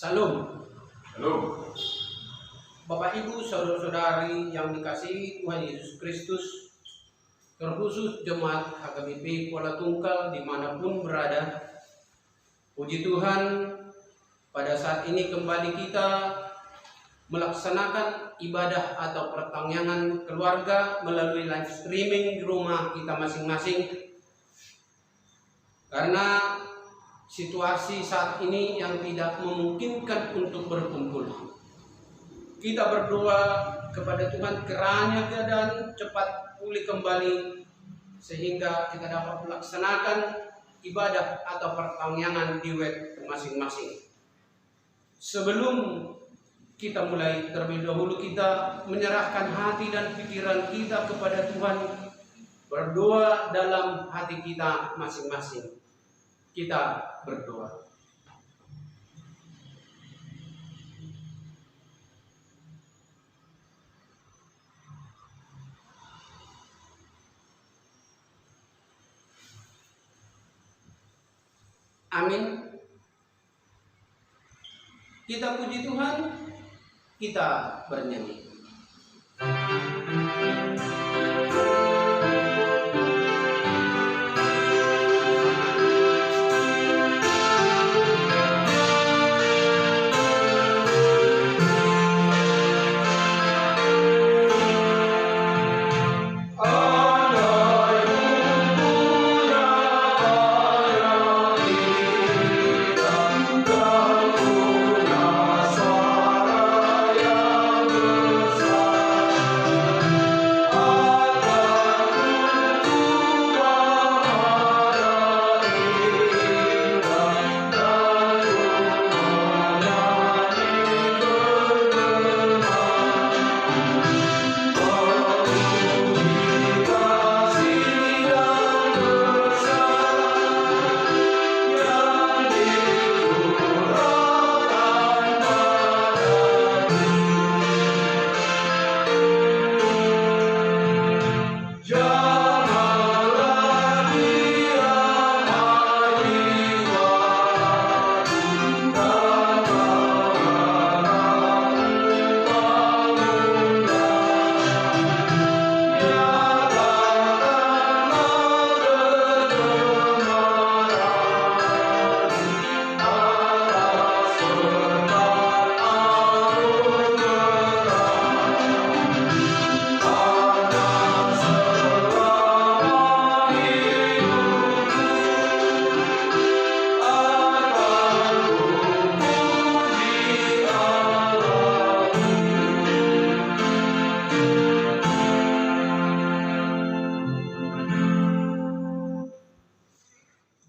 Salam. Halo. Bapak Ibu, saudara-saudari yang dikasihi Tuhan Yesus Kristus, terkhusus jemaat HKBP Kuala Tungkal dimanapun berada. Puji Tuhan, pada saat ini kembali kita melaksanakan ibadah atau pertangyangan keluarga melalui live streaming di rumah kita masing-masing. Karena situasi saat ini yang tidak memungkinkan untuk berkumpul, kita berdoa kepada Tuhan kiranya keadaan cepat pulih kembali sehingga kita dapat melaksanakan ibadah atau pertangyangan di web masing-masing. Sebelum kita mulai, terlebih dahulu kita menyerahkan hati dan pikiran kita kepada Tuhan, berdoa dalam hati kita masing-masing. Kita berdoa. Amin. Kita puji Tuhan, kita bernyanyi.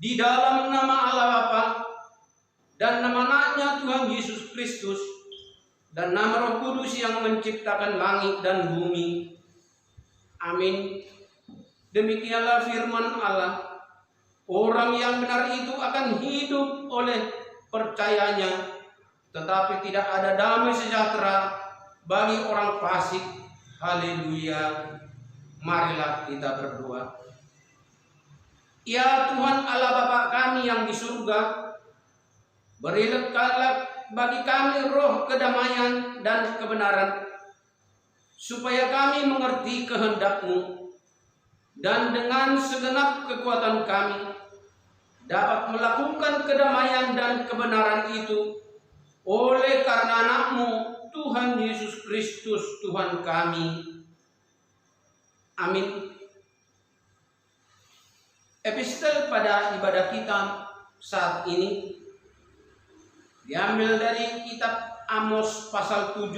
Di dalam nama Allah Bapa dan nama anaknya Tuhan Yesus Kristus dan nama Roh Kudus yang menciptakan langit dan bumi. Amin. Demikianlah firman Allah. Orang yang benar itu akan hidup oleh percayanya, tetapi tidak ada damai sejahtera bagi orang fasik. Haleluya. Marilah kita berdoa. Ya Tuhan Allah Bapa kami yang di surga, berilah bagi kami roh kedamaian dan kebenaran, supaya kami mengerti kehendak-Mu, dan dengan segenap kekuatan kami dapat melakukan kedamaian dan kebenaran itu oleh karena anak-Mu, Tuhan Yesus Kristus Tuhan kami. Amin. Epistel pada ibadah kita saat ini diambil dari kitab Amos pasal 7,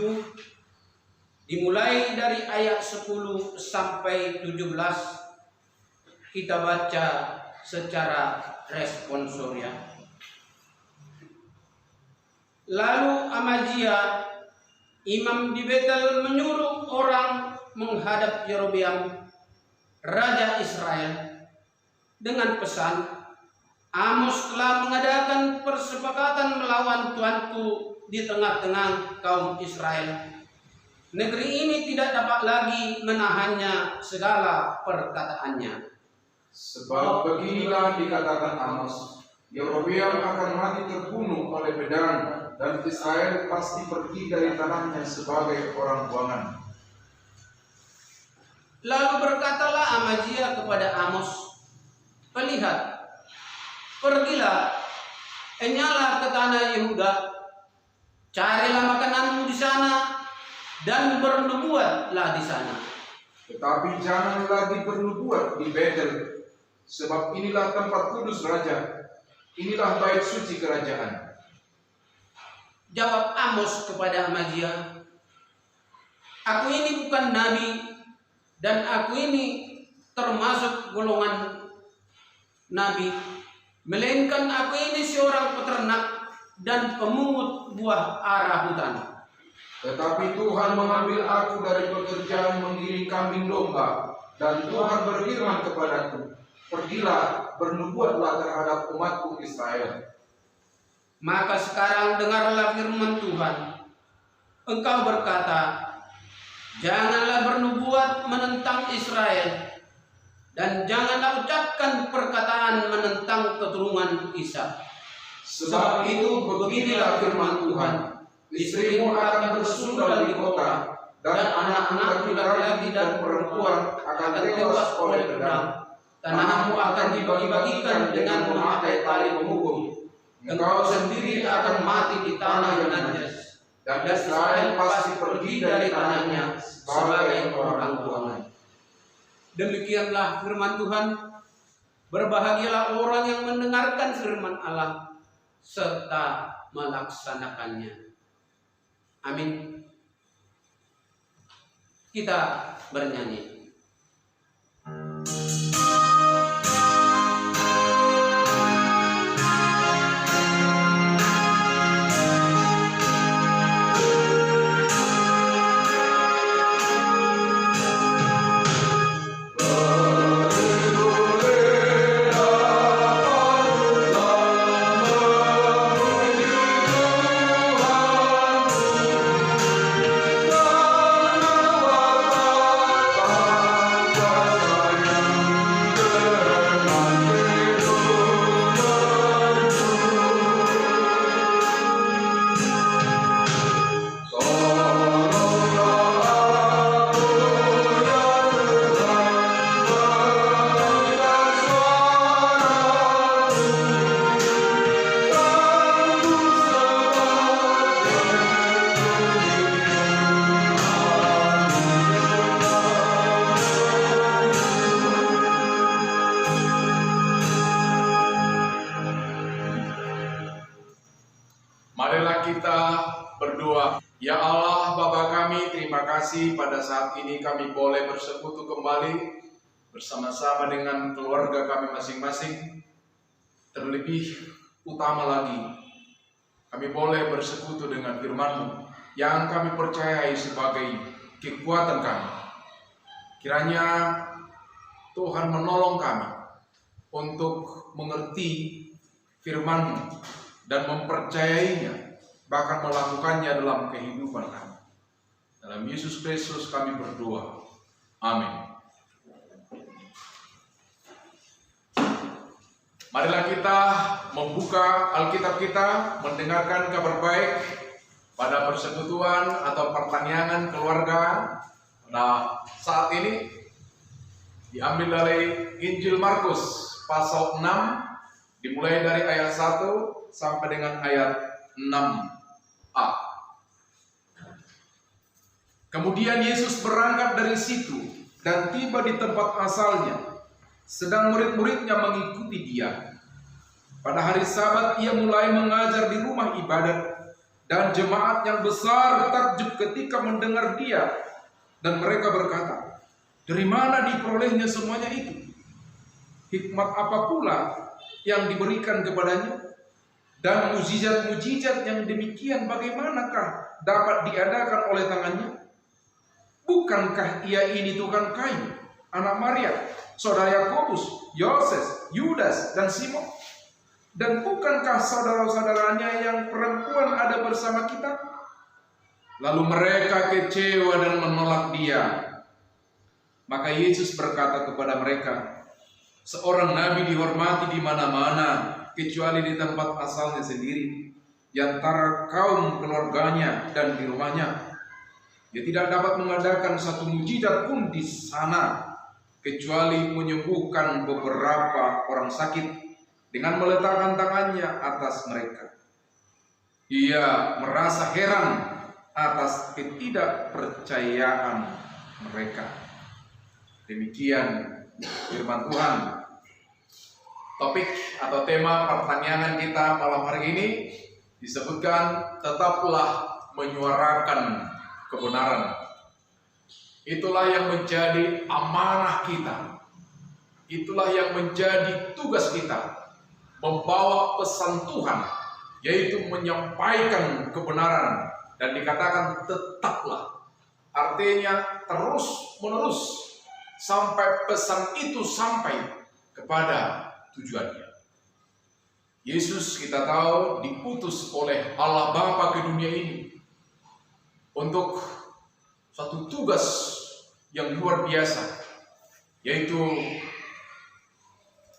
dimulai dari ayat 10 sampai 17. Kita baca secara responsorial. Lalu Amazia, imam di Betel, menyuruh orang menghadap Yerobeam, raja Israel, dengan pesan, Amos telah mengadakan persepakatan melawan Tuanku di tengah-tengah kaum Israel. Negeri ini tidak dapat lagi menahannya segala perkataannya. Sebab beginilah dikatakan Amos, Yerobeam akan mati terbunuh oleh pedang dan Israel pasti pergi dari tanahnya sebagai orang buangan. Lalu berkatalah Amazia kepada Amos, "Lihat, pergilah, enyalah ke tanah Yehuda, carilah makananmu di sana, dan bernubuatlah di sana. Tetapi jangan lagi bernubuat di Betel, sebab inilah tempat kudus raja, inilah bait suci kerajaan." Jawab Amos kepada Amazia, "Aku ini bukan nabi, dan aku ini termasuk golongan nabi, melainkan aku ini seorang peternak dan pemungut buah ara hutan. Tetapi Tuhan mengambil aku dari pekerjaan menggiring kambing domba, dan Tuhan berfirman kepadaku, pergilah, bernubuatlah terhadap umatku Israel." Maka sekarang dengarlah firman Tuhan. Engkau berkata, janganlah bernubuat menentang Israel, dan janganlah ucapkan perkataan menentang keturunan Ishak. Sebab itu beginilah firman Tuhan, istrimu akan bersundal di kota, dan anak-anak laki-laki dan perempuan akan tewas oleh pedang. Tanahmu akan dibagi-bagikan dengan memakai tali pemukul. Engkau sendiri akan mati di tanah yang najis, dan Israel pasti pergi dari tanahnya sebagai orang buangan. Demikianlah firman Tuhan. Berbahagialah orang yang mendengarkan firman Allah serta melaksanakannya. Amin. Kita bernyanyi. Marilah kita berdoa. Ya Allah, Bapa kami, terima kasih pada saat ini kami boleh bersekutu kembali bersama-sama dengan keluarga kami masing-masing. Terlebih utama lagi, kami boleh bersekutu dengan firman-Mu yang kami percayai sebagai kekuatan kami. Kiranya Tuhan menolong kami untuk mengerti firman-Mu dan mempercayainya, bahkan melakukannya dalam kehidupan kami. Dalam Yesus Kristus kami berdoa. Amin. Marilah kita membuka Alkitab kita, mendengarkan kabar baik pada persekutuan atau pertanian keluarga. Nah, saat ini diambil dari Injil Markus pasal 6, dimulai dari ayat 1 sampai dengan ayat 6a. Kemudian Yesus berangkat dari situ dan tiba di tempat asalnya, sedang murid-muridnya mengikuti Dia. Pada hari Sabat Ia mulai mengajar di rumah ibadat, dan jemaat yang besar takjub ketika mendengar Dia, dan mereka berkata, dari mana diperolehnya semuanya itu? Hikmat apa pula yang diberikan kepadanya? Dan mujizat-mujizat yang demikian bagaimanakah dapat diadakan oleh tangannya? Bukankah ia ini tukang kayu, anak Maria, saudara Yakobus, Yoses, Yudas, dan Simon? Dan bukankah saudara-saudaranya yang perempuan ada bersama kita? Lalu mereka kecewa dan menolak Dia. Maka Yesus berkata kepada mereka, seorang nabi dihormati di mana-mana, kecuali di tempat asalnya sendiri, di di antara kaum keluarganya dan di rumahnya. Dia tidak dapat mengadakan satu mujizat pun di sana, kecuali menyembuhkan beberapa orang sakit dengan meletakkan tangannya atas mereka. Ia merasa heran atas ketidakpercayaan mereka. Demikian firman Tuhan. Topik atau tema pertanyaan kita malam hari ini disebutkan tetaplah menyuarakan kebenaran. Itulah yang menjadi amanah kita. Itulah yang menjadi tugas kita, membawa pesan Tuhan, yaitu menyampaikan kebenaran. Dan dikatakan tetaplah, artinya terus menerus sampai pesan itu sampai kepada tujuannya. Yesus kita tahu diutus oleh Allah Bapa ke dunia ini untuk satu tugas yang luar biasa, yaitu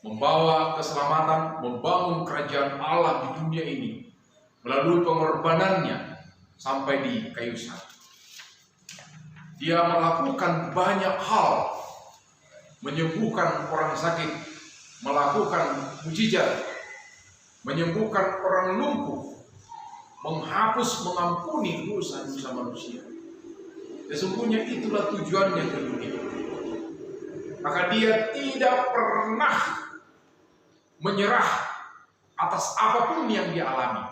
membawa keselamatan, membangun kerajaan Allah di dunia ini melalui pengorbanannya sampai di kayu salib. Dia melakukan banyak hal, menyembuhkan orang sakit, melakukan mujizat, menyembuhkan orang lumpuh, menghapus, mengampuni dosa-dosa manusia. Sesungguhnya itulah tujuannya ke dunia. Maka dia tidak pernah menyerah atas apapun yang dia alami.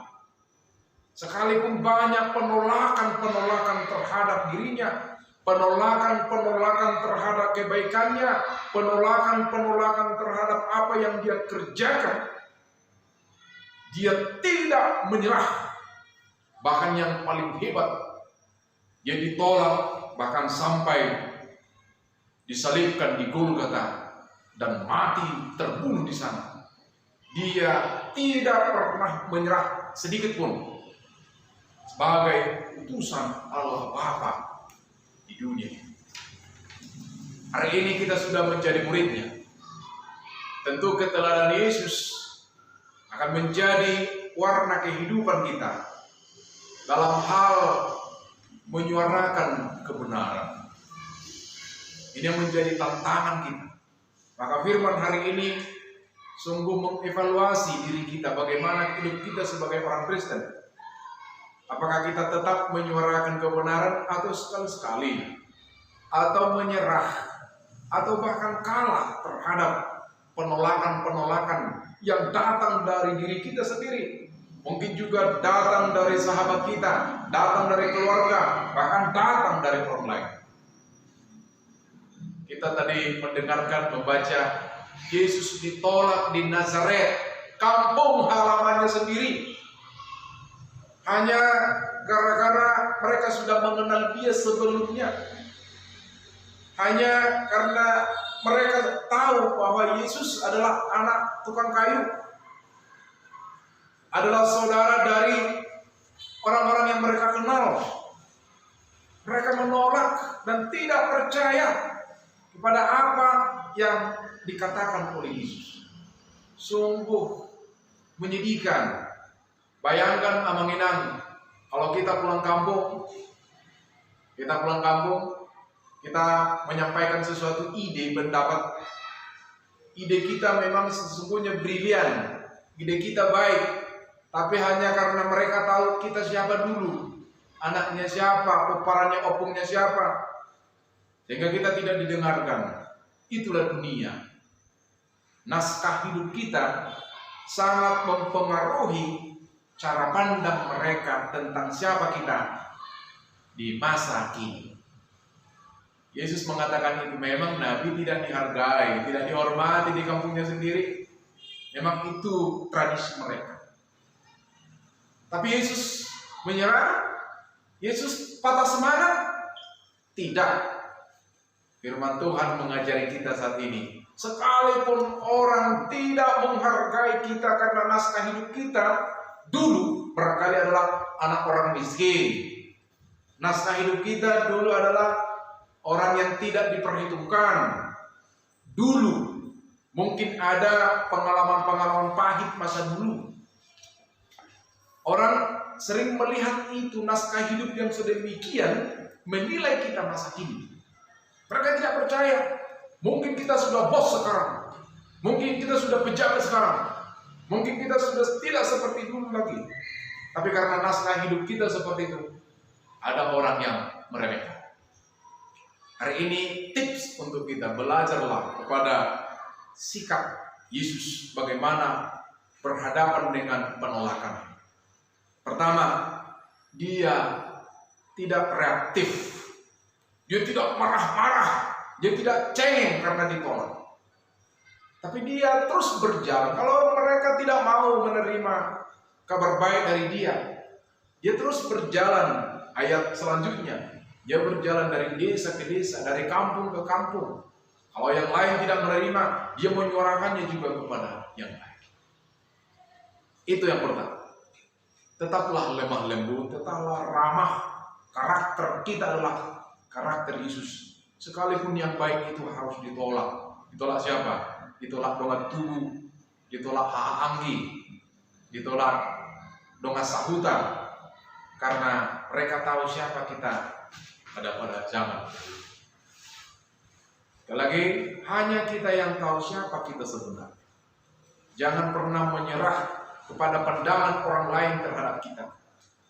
Sekalipun banyak penolakan terhadap dirinya, penolakan terhadap kebaikannya, penolakan terhadap apa yang dia kerjakan, dia tidak menyerah. Bahkan yang paling hebat, dia ditolak bahkan sampai disalibkan di Golgota dan mati terbunuh di sana. Dia tidak pernah menyerah sedikit pun sebagai utusan Allah Bapa di dunia. Hari ini kita sudah menjadi muridnya. Tentu keteladanan Yesus akan menjadi warna kehidupan kita dalam hal menyuarakan kebenaran. Ini yang menjadi tantangan kita. Maka firman hari ini sungguh mengevaluasi diri kita, bagaimana hidup kita sebagai orang Kristen. Apakah kita tetap menyuarakan kebenaran atau sekali-sekali, atau menyerah, atau bahkan kalah terhadap penolakan yang datang dari diri kita sendiri. Mungkin juga datang dari sahabat kita, datang dari keluarga, bahkan datang dari orang lain. Kita tadi mendengarkan, membaca Yesus ditolak di Nazaret, kampung halamannya sendiri. Hanya gara-gara mereka sudah mengenal dia sebelumnya. Hanya karena mereka tahu bahwa Yesus adalah anak tukang kayu, adalah saudara dari orang-orang yang mereka kenal. Mereka menolak dan tidak percaya kepada apa yang dikatakan oleh Yesus. Sungguh menyedihkan. Bayangkan Amanginan, kalau kita pulang kampung, kita menyampaikan sesuatu ide, pendapat. Ide kita memang sesungguhnya brilian, ide kita baik, tapi hanya karena mereka tahu kita siapa dulu, anaknya siapa, oparannya opungnya siapa, sehingga kita tidak didengarkan. Itulah dunia. Naskah hidup kita sangat mempengaruhi cara pandang mereka tentang siapa kita di masa kini. Yesus mengatakan itu, memang Nabi tidak dihargai, tidak dihormati di kampungnya sendiri. Memang itu tradisi mereka. Tapi Yesus menyerah? Yesus patah semangat? Tidak. Firman Tuhan mengajari kita saat ini, sekalipun orang tidak menghargai kita karena naskah hidup kita dulu barangkali adalah anak orang miskin, naskah hidup kita dulu adalah orang yang tidak diperhitungkan. Dulu mungkin ada pengalaman-pengalaman pahit masa dulu. Orang sering melihat itu naskah hidup yang sedemikian menilai kita masa kini. Mereka tidak percaya. Mungkin kita sudah bos sekarang. Mungkin kita sudah pejabat sekarang. Mungkin kita sudah tidak seperti dulu lagi. Tapi karena naskah hidup kita seperti itu, ada orang yang meremehkan. Hari ini tips untuk kita, belajarlah kepada sikap Yesus bagaimana berhadapan dengan penolakan. Pertama, dia tidak reaktif. Dia tidak marah-marah. Dia tidak cengeng karena ditolak. Tapi dia terus berjalan. Kalau mereka tidak mau menerima kabar baik dari dia terus berjalan. Ayat selanjutnya, dia berjalan dari desa ke desa, dari kampung ke kampung. Kalau yang lain tidak menerima, dia menyuarakannya juga kepada yang lain. Itu yang pertama. Tetaplah lemah lembut, tetaplah ramah. Karakter kita adalah karakter Yesus. Sekalipun yang baik itu harus ditolak. Ditolak siapa? Ditolak donga tubuh, ditolak haanggi, ditolak donga sahuta. Karena mereka tahu siapa kita pada zaman. Sekali lagi, hanya kita yang tahu siapa kita sebenarnya. Jangan pernah menyerah kepada pandangan orang lain terhadap kita.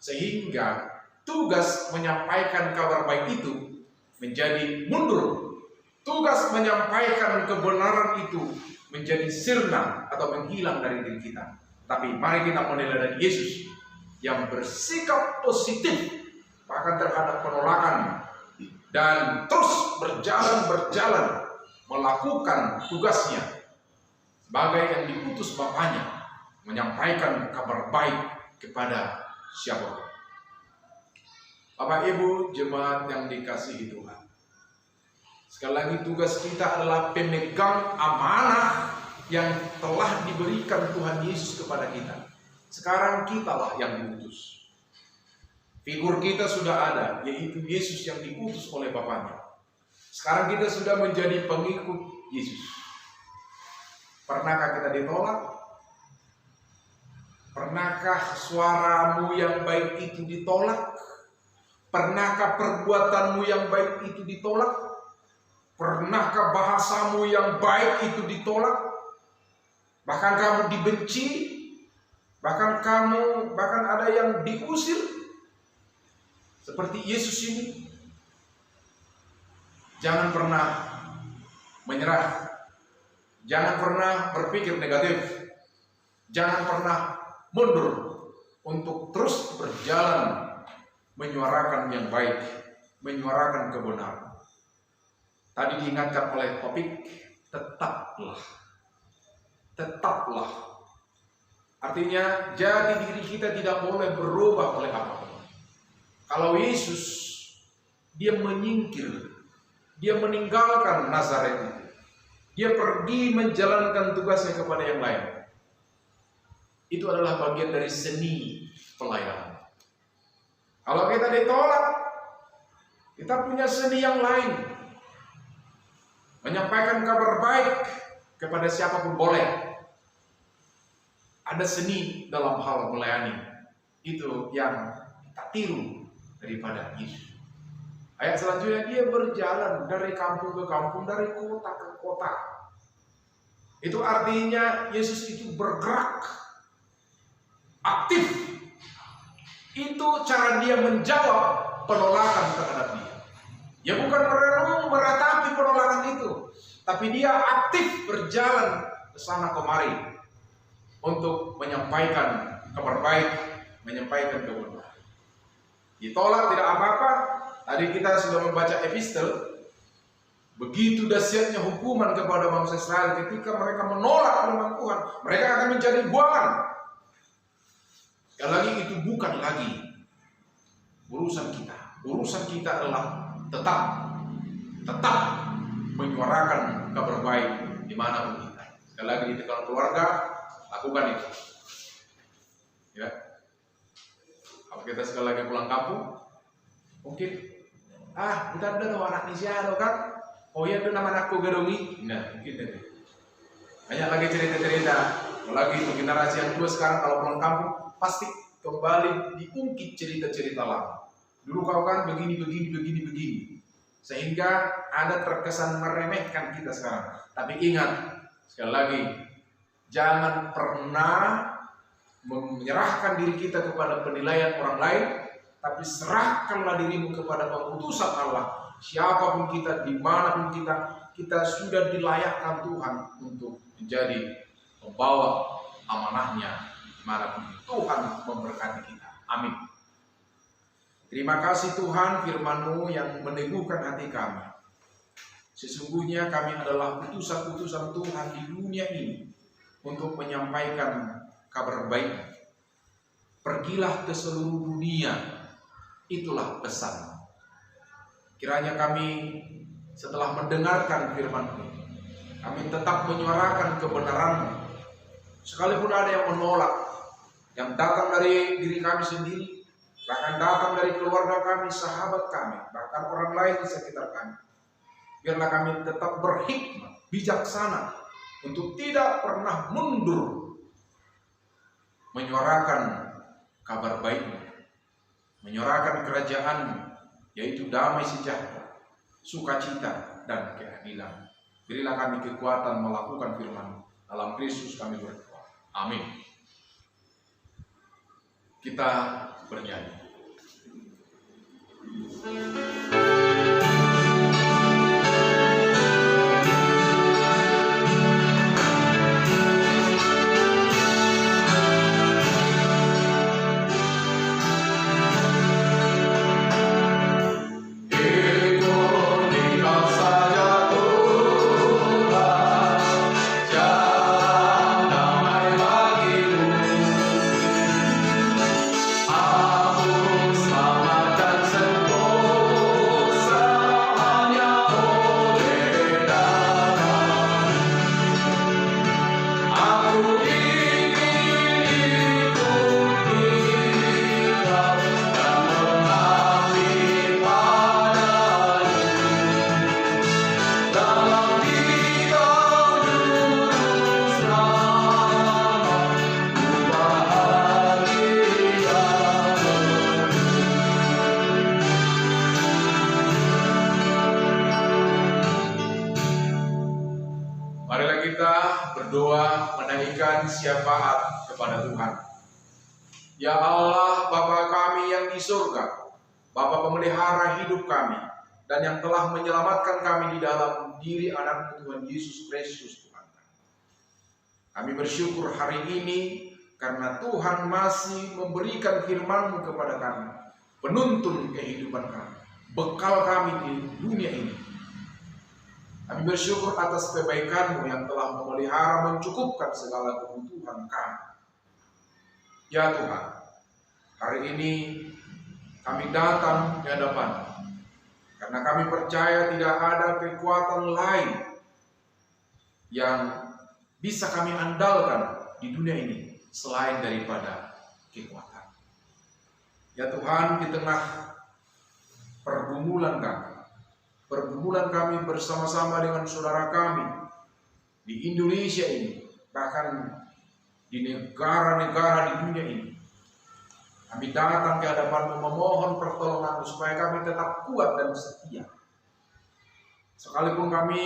Sehingga tugas menyampaikan kabar baik itu menjadi mundur. Tugas menyampaikan kebenaran itu menjadi sirna atau menghilang dari diri kita. Tapi mari kita menilai dari Yesus yang bersikap positif bahkan terhadap penolakan dan terus berjalan melakukan tugasnya sebagai yang diutus Bapaknya menyampaikan kabar baik kepada siapapun. Bapak Ibu jemaat yang dikasihi Tuhan, sekali lagi tugas kita adalah pemegang amanah yang telah diberikan Tuhan Yesus kepada kita. Sekarang kitalah yang diutus. Figur kita sudah ada, yaitu Yesus yang diutus oleh Bapaknya. Sekarang kita sudah menjadi pengikut Yesus. Pernahkah kita ditolak? Pernahkah suaramu yang baik itu ditolak? Pernahkah perbuatanmu yang baik itu ditolak? Pernahkah bahasamu yang baik itu ditolak? Bahkan kamu dibenci? Bahkan ada yang diusir seperti Yesus ini. Jangan pernah menyerah. Jangan pernah berpikir negatif. Jangan pernah mundur untuk terus berjalan menyuarakan yang baik, menyuarakan kebenaran. Tadi diingatkan oleh topik, tetaplah. Tetaplah. Artinya, jadi diri kita tidak boleh berubah oleh apapun. Kalau Yesus, dia menyingkir, dia meninggalkan Nazaret itu. Dia pergi menjalankan tugasnya kepada yang lain. Itu adalah bagian dari seni pelayanan. Kalau kita ditolak, kita punya seni yang lain. Menyampaikan kabar baik kepada siapapun boleh. Ada seni dalam hal melayani. Itu yang kita tiru daripada Yesus. Ayat selanjutnya, dia berjalan dari kampung ke kampung, dari kota ke kota. Itu artinya Yesus itu bergerak, aktif. Itu cara dia menjawab penolakan terhadap dia. Ya bukan merenung, meratapi penolakan itu, tapi dia aktif berjalan ke sana kemari untuk menyampaikan kabar baik, menyampaikan kebenaran. Ditolak tidak apa-apa. Tadi kita sudah membaca epistel. Begitu dahsyatnya hukuman kepada bangsa Israel ketika mereka menolak firman Tuhan. Mereka akan menjadi buangan. Sekali lagi, itu bukan lagi urusan kita. Urusan kita adalah tetap menyuarakan kabar baik dimanapun kita. Sekali lagi, di tengah keluarga, lakukan itu. Ya. Kalau kita sekali lagi pulang kampung, mungkin kita udah anak Nisiano kan? Oh iya, itu nama anakku Gerungi. Nah, mungkin itu. Banyak lagi cerita-cerita. Apalagi untuk generasi yang tua sekarang kalau pulang kampung, pasti kembali diungkit cerita-cerita lama. Dulu kau kan begini. Sehingga ada terkesan meremehkan kita sekarang. Tapi ingat, sekali lagi, jangan pernah menyerahkan diri kita kepada penilaian orang lain, tapi serahkanlah dirimu kepada keputusan Allah. Siapapun kita, dimanapun kita sudah dilayakkan Tuhan untuk menjadi pembawa amanahnya dimanapun Tuhan memberkati kita. Amin. Terima kasih Tuhan, firman-Mu yang meneguhkan hati kami. Sesungguhnya kami adalah utusan-utusan Tuhan di dunia ini untuk menyampaikan kabar baik. Pergilah ke seluruh dunia, itulah pesan. Kiranya kami setelah mendengarkan firman-Mu, kami tetap menyuarakan kebenaran-Mu. Sekalipun ada yang menolak, yang datang dari diri kami sendiri, bahkan datang dari keluarga kami, sahabat kami, bahkan orang lain di sekitar kami. Biarlah kami tetap berhikmat, bijaksana, untuk tidak pernah mundur menyuarakan kabar baik, menyuarakan kerajaan, yaitu damai sejahtera, sukacita, dan keadilan. Berilah kami kekuatan melakukan firman. Dalam Kristus kami berdoa. Amin. Kita bernyanyi. Marilah kita berdoa menaikkan syafaat kepada Tuhan. Ya Allah, Bapa kami yang di surga, Bapa pemelihara hidup kami, dan yang telah menyelamatkan kami di dalam diri anak Tuhan Yesus Kristus Tuhan. Kami bersyukur hari ini karena Tuhan masih memberikan firman-Mu kepada kami, penuntun kehidupan kami, bekal kami di dunia ini. Kami bersyukur atas kebaikan-Mu yang telah memelihara mencukupkan segala kebutuhan kami. Ya Tuhan, hari ini kami datang di hadapan karena kami percaya tidak ada kekuatan lain yang bisa kami andalkan di dunia ini selain daripada kekuatan. Ya Tuhan, di tengah pergumulan kami bersama-sama dengan saudara kami di Indonesia ini, bahkan di negara-negara di dunia ini, kami datang ke hadapan-Mu memohon pertolongan supaya kami tetap kuat dan setia. Sekalipun kami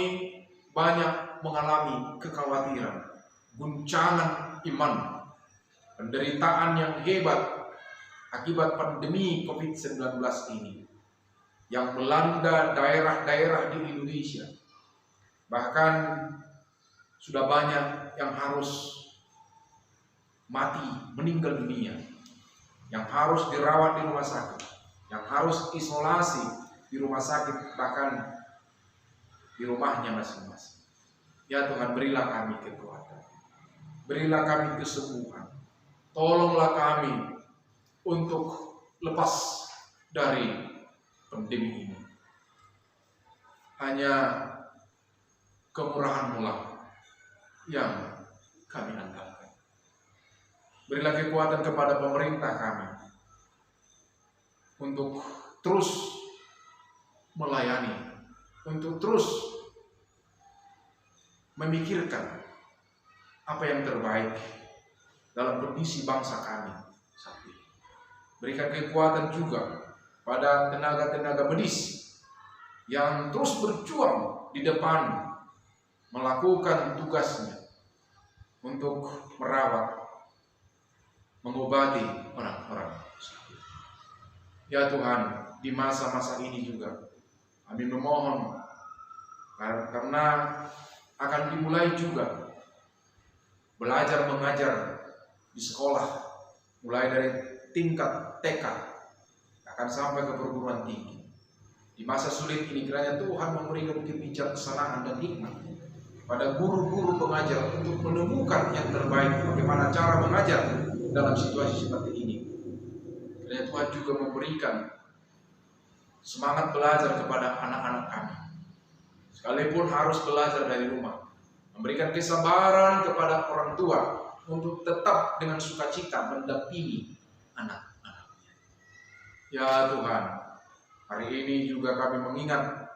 banyak mengalami kekhawatiran, guncangan iman, penderitaan yang hebat akibat pandemi COVID-19 ini yang melanda daerah-daerah di Indonesia. Bahkan sudah banyak yang harus mati, meninggal dunia, yang harus dirawat di rumah sakit, yang harus isolasi di rumah sakit, bahkan di rumahnya masing-masing. Ya Tuhan, berilah kami kekuatan, berilah kami kesembuhan, tolonglah kami untuk lepas dari pandemi ini. Hanya kemurahan-Mu lah yang kami andalkan. Berilah kekuatan kepada pemerintah kami untuk terus melayani, untuk terus memikirkan apa yang terbaik dalam kondisi bangsa kami saat ini. Berikan kekuatan juga pada tenaga-tenaga medis yang terus berjuang di depan melakukan tugasnya untuk merawat, mengobati orang-orang sakit. Ya Tuhan, di masa-masa ini juga kami memohon, karena akan dimulai juga belajar mengajar di sekolah, mulai dari tingkat TK akan sampai ke perguruan tinggi. Di masa sulit ini kiranya Tuhan memberikan kebijaksanaan dan hikmat pada guru-guru pengajar untuk menemukan yang terbaik bagaimana cara mengajar dalam situasi seperti ini. Kiranya Tuhan juga memberikan semangat belajar kepada anak-anak kami, sekalipun harus belajar dari rumah, memberikan kesabaran kepada orang tua untuk tetap dengan sukacita mendampingi anak-anaknya. Ya Tuhan, hari ini juga kami mengingat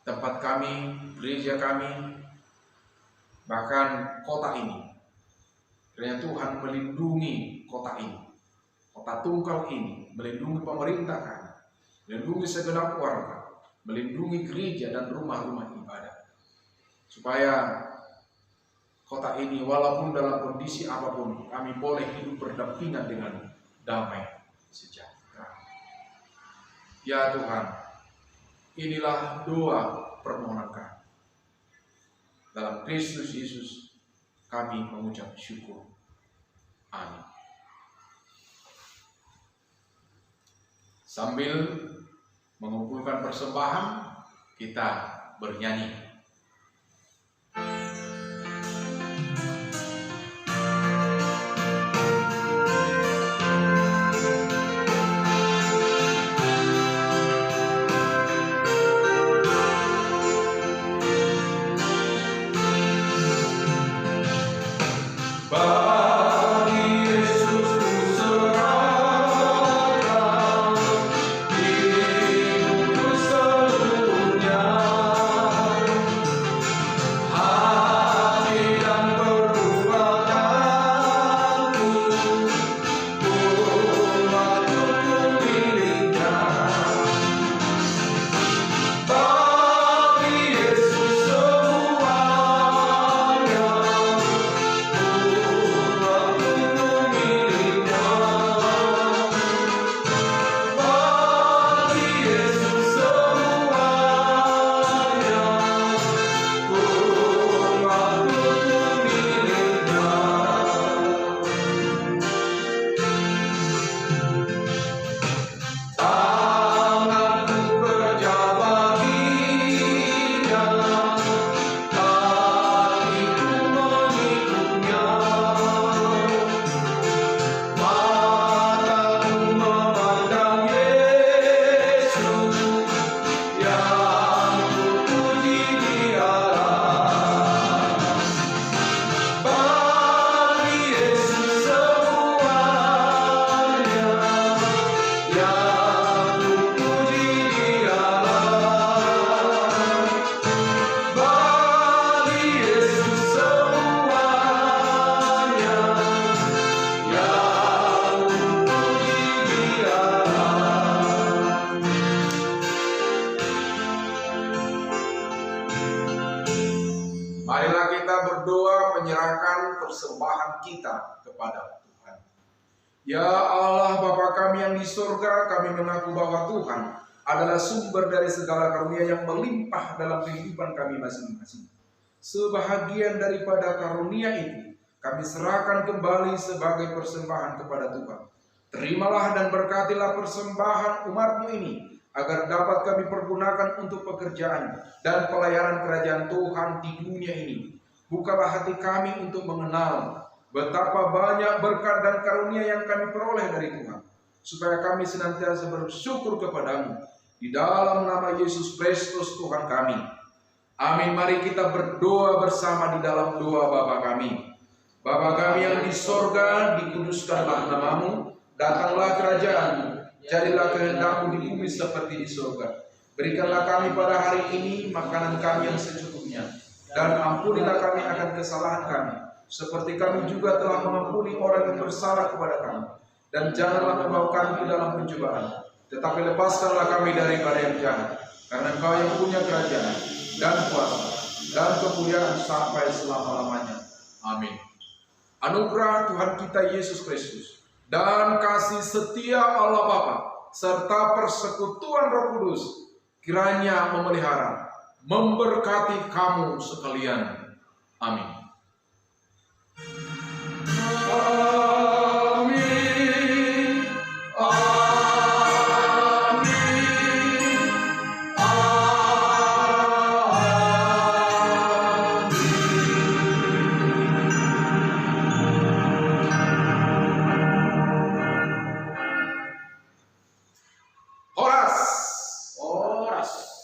tempat kami, gereja kami, bahkan kota ini. Kiranya Tuhan melindungi kota ini, kota Tungkal ini, melindungi pemerintah kami, melindungi segenap warga, melindungi gereja dan rumah-rumah ibadah, supaya kota ini walaupun dalam kondisi apapun kami boleh hidup berdampingan dengan damai sejahtera. Ya Tuhan, inilah doa permohonan kami. Dalam Kristus Yesus kami mengucap syukur. Amin. Sambil mengumpulkan persembahan, kita bernyanyi. Marilah kita berdoa menyerahkan persembahan kita kepada Tuhan. Ya Allah Bapa kami yang di surga, kami mengaku bahwa Tuhan adalah sumber dari segala karunia yang melimpah dalam kehidupan kami masing-masing. Sebahagian daripada karunia itu kami serahkan kembali sebagai persembahan kepada Tuhan. Terimalah dan berkatilah persembahan umat-Mu ini, agar dapat kami pergunakan untuk pekerjaan dan pelayanan kerajaan Tuhan di dunia ini. Bukalah hati kami untuk mengenal betapa banyak berkat dan karunia yang kami peroleh dari Tuhan, supaya kami senantiasa bersyukur kepadamu. Di dalam nama Yesus Kristus Tuhan kami. Amin. Mari kita berdoa bersama di dalam doa Bapa kami. Bapa kami yang di sorga, dikuduskanlah namamu, datanglah kerajaan-Mu. Jadilah kehendak-Mu di bumi seperti di surga. Berikanlah kami pada hari ini makanan kami yang secukupnya, dan ampunilah kami akan kesalahan kami, seperti kami juga telah mengampuni orang yang bersalah kepada kami. dan janganlah membawa kami ke dalam pencobaan, tetapi lepaskanlah kami daripada yang jahat. Karena Engkau yang punya kerajaan dan kuasa dan kemuliaan sampai selama-lamanya. Amin. Anugerah Tuhan kita Yesus Kristus dan kasih setia Allah Bapa serta persekutuan Roh Kudus kiranya memelihara, memberkati kamu sekalian. Amin. Horas.